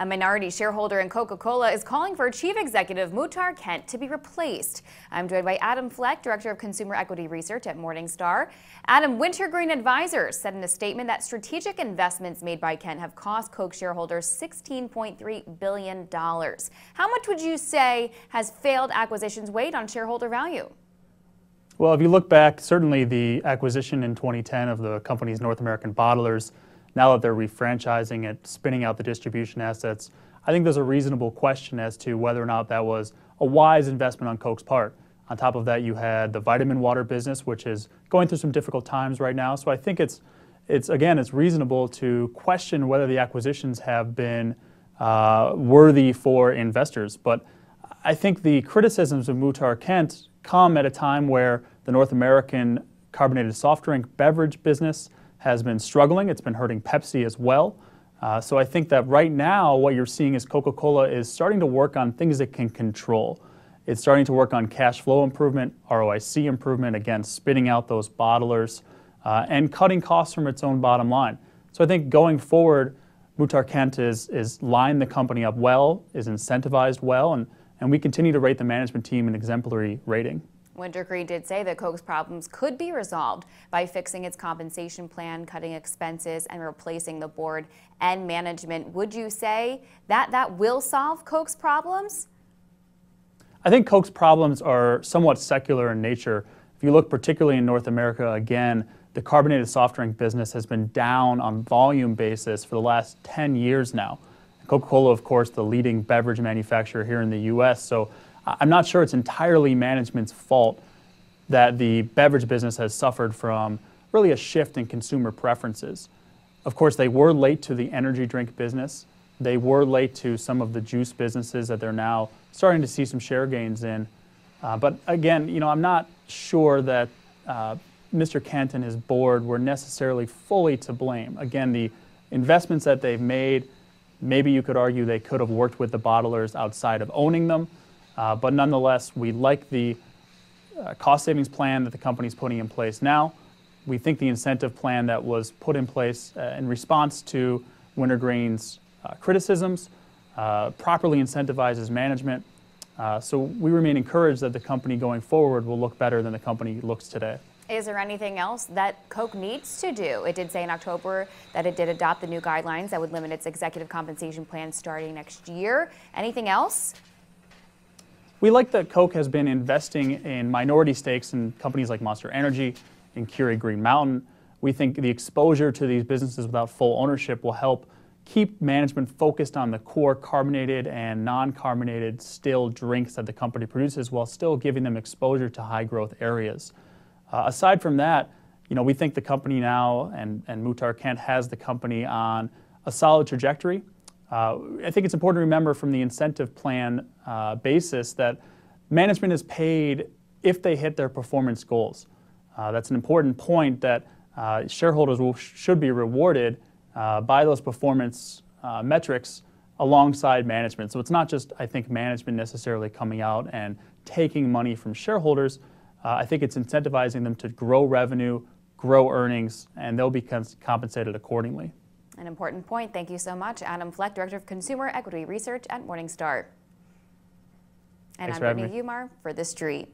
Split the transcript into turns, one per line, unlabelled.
A minority shareholder in Coca-Cola is calling for Chief Executive Muhtar Kent to be replaced. I'm joined by Adam Fleck, Director of Consumer Equity Research at Morningstar. Adam, Wintergreen Advisers said in a statement that strategic investments made by Kent have cost Coke shareholders $16.3 billion. How much would you say has failed acquisitions weighed on shareholder value?
Well, if you look back, certainly the acquisition in 2010 of the company's North American bottlers, now that they're refranchising it, spinning out the distribution assets, I think there's a reasonable question as to whether or not that was a wise investment on Coke's part. On top of that, you had the vitamin water business, which is going through some difficult times right now. So I think it's reasonable to question whether the acquisitions have been worthy for investors. But I think the criticisms of Muhtar Kent come at a time where the North American carbonated soft drink beverage business has been struggling. It's been hurting Pepsi as well. So I think that right now what you're seeing is Coca-Cola is starting to work on things it can control. It's starting to work on cash flow improvement, ROIC improvement, again, spinning out those bottlers, and cutting costs from its own bottom line. So I think going forward, Muhtar Kent is lined the company up well, is incentivized well, and we continue to rate the management team an exemplary rating.
Wintergreen did say that Coke's problems could be resolved by fixing its compensation plan, cutting expenses, and replacing the board and management. Would you say that that will solve Coke's problems?
I think Coke's problems are somewhat secular in nature. If you look particularly in North America, again, the carbonated soft drink business has been down on volume basis for the last 10 years now. Coca-Cola, of course, the leading beverage manufacturer here in the U.S., so I'm not sure it's entirely management's fault that the beverage business has suffered from really a shift in consumer preferences. Of course, they were late to the energy drink business. They were late to some of the juice businesses that they're now starting to see some share gains in. But again, I'm not sure that Mr. Kent and his board were necessarily fully to blame. Again, the investments that they've made, maybe you could argue they could have worked with the bottlers outside of owning them. But nonetheless, we like the cost savings plan that the company's putting in place now. We think the incentive plan that was put in place in response to Wintergreen's criticisms properly incentivizes management. So we remain encouraged that the company going forward will look better than the company looks today.
Is there anything else that Coke needs to do? It did say in October that it did adopt the new guidelines that would limit its executive compensation plan starting next year. Anything else?
We like that Coke has been investing in minority stakes in companies like Monster Energy and Keurig Green Mountain. We think the exposure to these businesses without full ownership will help keep management focused on the core carbonated and non-carbonated still drinks that the company produces while still giving them exposure to high growth areas. Aside from that, we think the company now and Muhtar Kent has the company on a solid trajectory. I think it's important to remember from the incentive plan basis that management is paid if they hit their performance goals. That's an important point that shareholders should be rewarded by those performance metrics alongside management. So it's not just, I think, management necessarily coming out and taking money from shareholders. I think it's incentivizing them to grow revenue, grow earnings, and they'll be compensated accordingly.
An important point. Thank you so much. Adam Fleck, Director of Consumer Equity Research at Morningstar. And I'm Brittany Umar for The Street.